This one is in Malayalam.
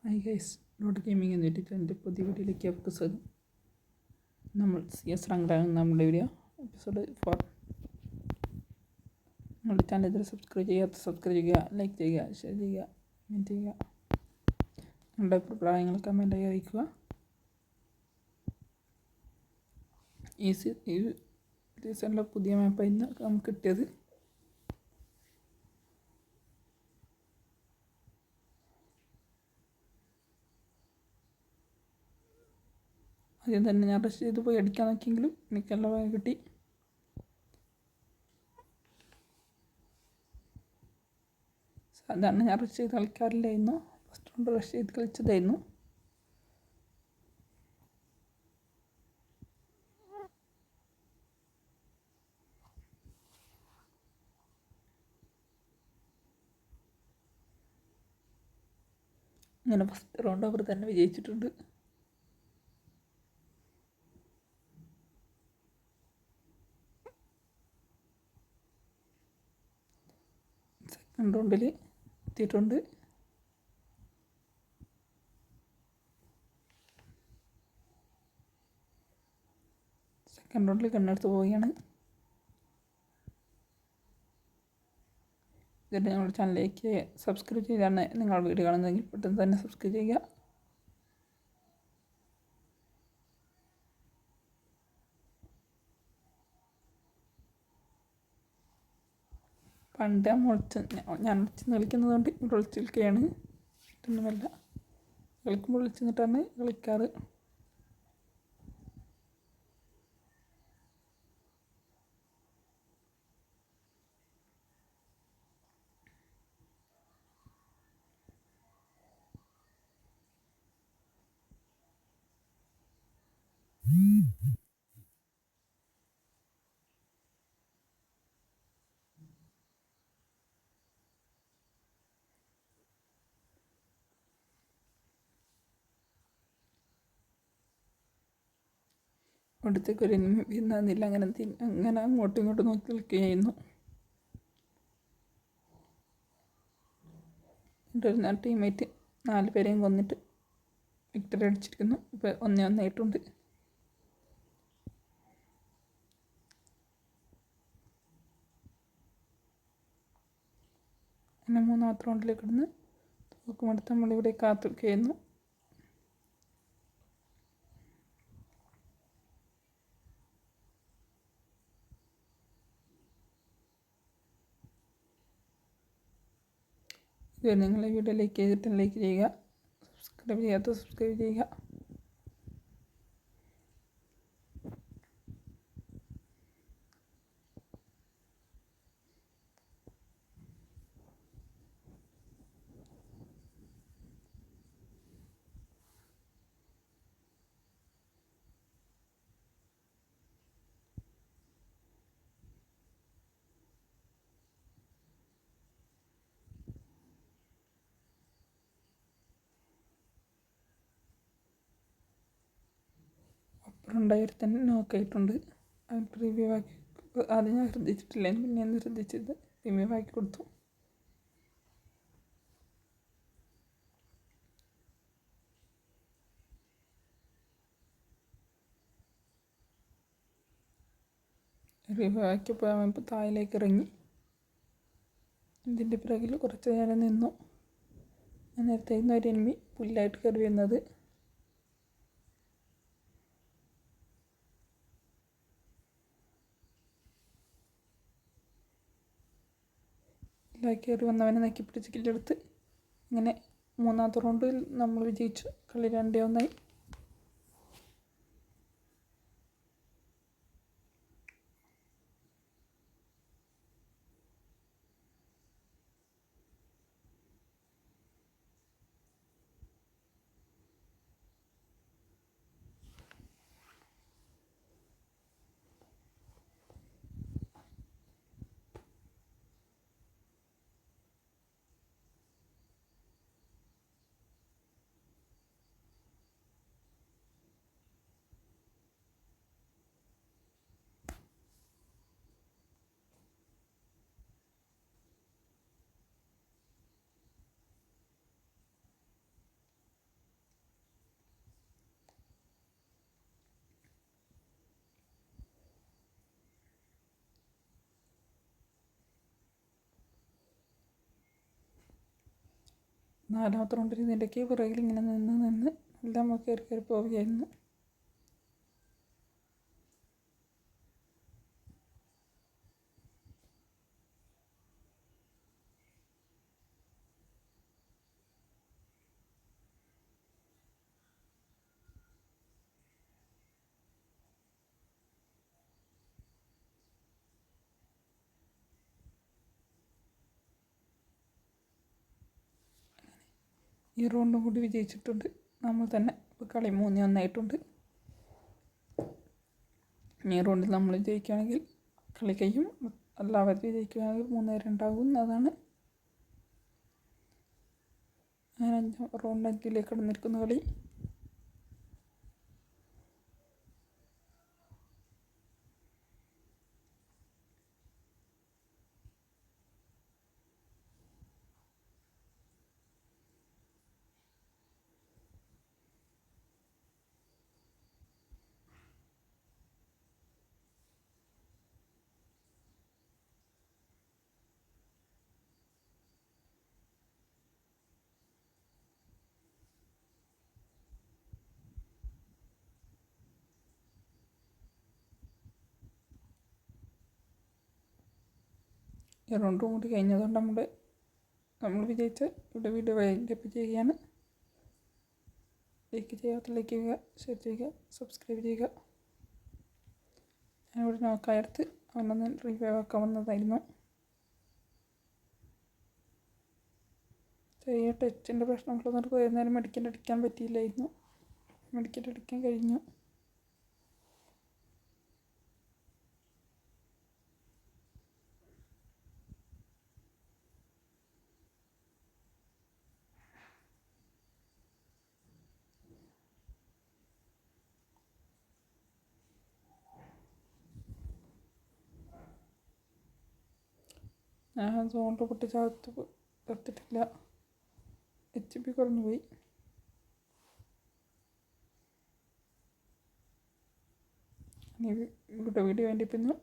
ഹായ് ഗൈസ്, ഡോട്ട് ഗെയിമിംഗ് എന്ന യൂട്യൂബ് ചാനലിൻ്റെ പുതിയ വീഡിയോയിലേക്ക് അവർക്ക് സ്വാഗതം. നമ്മൾ CS റാങ്കാണ് നമ്മുടെ വീഡിയോ എപ്പിസോഡ് 4. നമ്മുടെ ചാനൽ ഇതുവരെ സബ്സ്ക്രൈബ് ചെയ്യുക, ലൈക്ക് ചെയ്യുക, ഷെയർ ചെയ്യുക, കമൻറ്റ് ചെയ്യുക. നിങ്ങളുടെ അഭിപ്രായങ്ങൾ കമൻറ്റായി അറിയിക്കുക. ഈ സീസണിലെ പുതിയ മാപ്പാണ് ഇന്ന് നമുക്ക് കിട്ടിയത്. ആദ്യം തന്നെ ഞാൻ റഷ് ചെയ്ത് പോയി അടിക്കാൻ നോക്കിയെങ്കിലും എനിക്കെല്ലാം വേഗം കിട്ടി. സാധാരണ ഞാൻ റഷ് ചെയ്ത് കളിക്കാറില്ലായിരുന്നു. ഫസ്റ്റ് റൗണ്ട് റഷ് ചെയ്ത് കളിച്ചതായിരുന്നു. അങ്ങനെ ഫസ്റ്റ് റൗണ്ട് അവർ തന്നെ വിജയിച്ചിട്ടുണ്ട്. സെക്കൻഡ് റൗണ്ടിൽ എത്തിയിട്ടുണ്ട്. സെക്കൻഡ് റൗണ്ടിൽ കണ്ണെടുത്ത് പോവുകയാണ്. ഇതിൻ്റെ ഞങ്ങളുടെ ചാനലിലേക്ക് സബ്സ്ക്രൈബ് ചെയ്താണ് നിങ്ങൾ വീഡിയോ കാണുന്നതെങ്കിൽ പെട്ടെന്ന് തന്നെ സബ്സ്ക്രൈബ് ചെയ്യുക. പണ്ട് ഞാൻ ഒളിച്ച് കളിക്കുന്നതുകൊണ്ട് ഇവിടെ ഒളിച്ച് നിൽക്കുകയാണ്. ഒന്നുമല്ല, കളിക്കുമ്പോൾ ഒളിച്ച് നിന്നിട്ടാണ് കളിക്കാറ്. അവിടത്തേക്ക് ഒരു എനിമി വരുന്നില്ല. അങ്ങനെ അങ്ങോട്ടും ഇങ്ങോട്ടും നോക്കി നിൽക്കുകയായിരുന്നു. എൻ്റെ ഒരു ടീമേറ്റ് 4 പേരെയും കൊന്നിട്ട് വിക്ടറി അടിച്ചിരിക്കുന്നു. ഇപ്പോൾ 1-1 ആയിട്ടുണ്ട്. അങ്ങനെ 3-ാമത്തെ റൗണ്ടിലേക്ക് കിടന്ന് തോക്കുമെടുത്ത് നമ്മളിവിടെ കാത്തിരിക്കുകയായിരുന്നു. ഇതുവരെ നിങ്ങളെ വീഡിയോ ലൈക്ക് ചെയ്തിട്ട് ലൈക്ക് ചെയ്യുക, സബ്സ്ക്രൈബ് ചെയ്യാത്ത സബ്സ്ക്രൈബ് ചെയ്യുക. ഉണ്ടായിട്ട് തന്നെ നോക്കായിട്ടുണ്ട്. അവർക്ക് റിവ്യൂ ആക്കി ആദ്യം ഞാൻ ശ്രദ്ധിച്ചിട്ടില്ല, പിന്നെ ഒന്ന് ശ്രദ്ധിച്ചത് റിവ്യൂ ആക്കി കൊടുത്തു. റിവ്യൂ ആക്കിയപ്പോൾ അവൻ ഇപ്പോൾ താഴേക്ക് ഇറങ്ങി. ഇതിൻ്റെ പിറകിൽ കുറച്ച് നേരം നിന്നു. നേരത്തെ ഇന്ന് ഒരു എനിമി പുല്ലായിട്ട് കയറി വരുന്നത്. കയറി വന്നവനെ നക്കി പിടിച്ച് കില്ലെടുത്ത് ഇങ്ങനെ 3-ാമത്തെ റൗണ്ടിൽ നമ്മൾ വിജയിച്ചു. കളി 2-1. 4ാമത്തെ റൗണ്ടിൽ ഇതിൻ്റെയൊക്കെ പിറകിൽ ഇങ്ങനെ നിന്ന് എല്ലാം കയറി പോവുകയായിരുന്നു. ഈ റൗണ്ടും കൂടി വിജയിച്ചിട്ടുണ്ട് നമ്മൾ തന്നെ. ഇപ്പോൾ കളി 3-1 ഈ റൗണ്ടിൽ നമ്മൾ ജയിക്കുകയാണെങ്കിൽ കളി കഴിയും. എല്ലാവരും ജയിക്കുകയാണെങ്കിൽ 3-2 അതാണ്. അങ്ങനെ റൗണ്ട് 5 കടന്നിരിക്കുന്ന കളി. ഈ റൗണ്ടും കൂടി കഴിഞ്ഞതുകൊണ്ട് നമ്മൾ വിജയിച്ച് ഇവിടെ വീഡിയോ വൈൻഡപ്പ് ചെയ്യുകയാണ്. ലൈക്ക് ചെയ്യാത്ത ലൈക്ക് ചെയ്യുക, ഷെയർ ചെയ്യുക, സബ്സ്ക്രൈബ് ചെയ്യുക. ഞാനിവിടെ നോക്കായെടുത്ത് അവനൊന്ന് റിവൈവ് ആക്കാൻ വന്നതായിരുന്നു. ചെറിയ ടച്ചിൻ്റെ പ്രശ്നങ്ങളൊന്നും കുറേ നേരം മെഡിക്കറ്റ് അടിക്കാൻ പറ്റിയില്ലായിരുന്നു. മെഡിക്കറ്റ് അടിക്കാൻ കഴിഞ്ഞു. ഞാൻ സോണ്ട് പൊട്ടിച്ചകത്ത് എത്തിയിട്ടില്ല. HP കുറഞ്ഞു പോയി. ഇവിടെ വീഡിയോ വേണ്ടിപ്പിന്നു.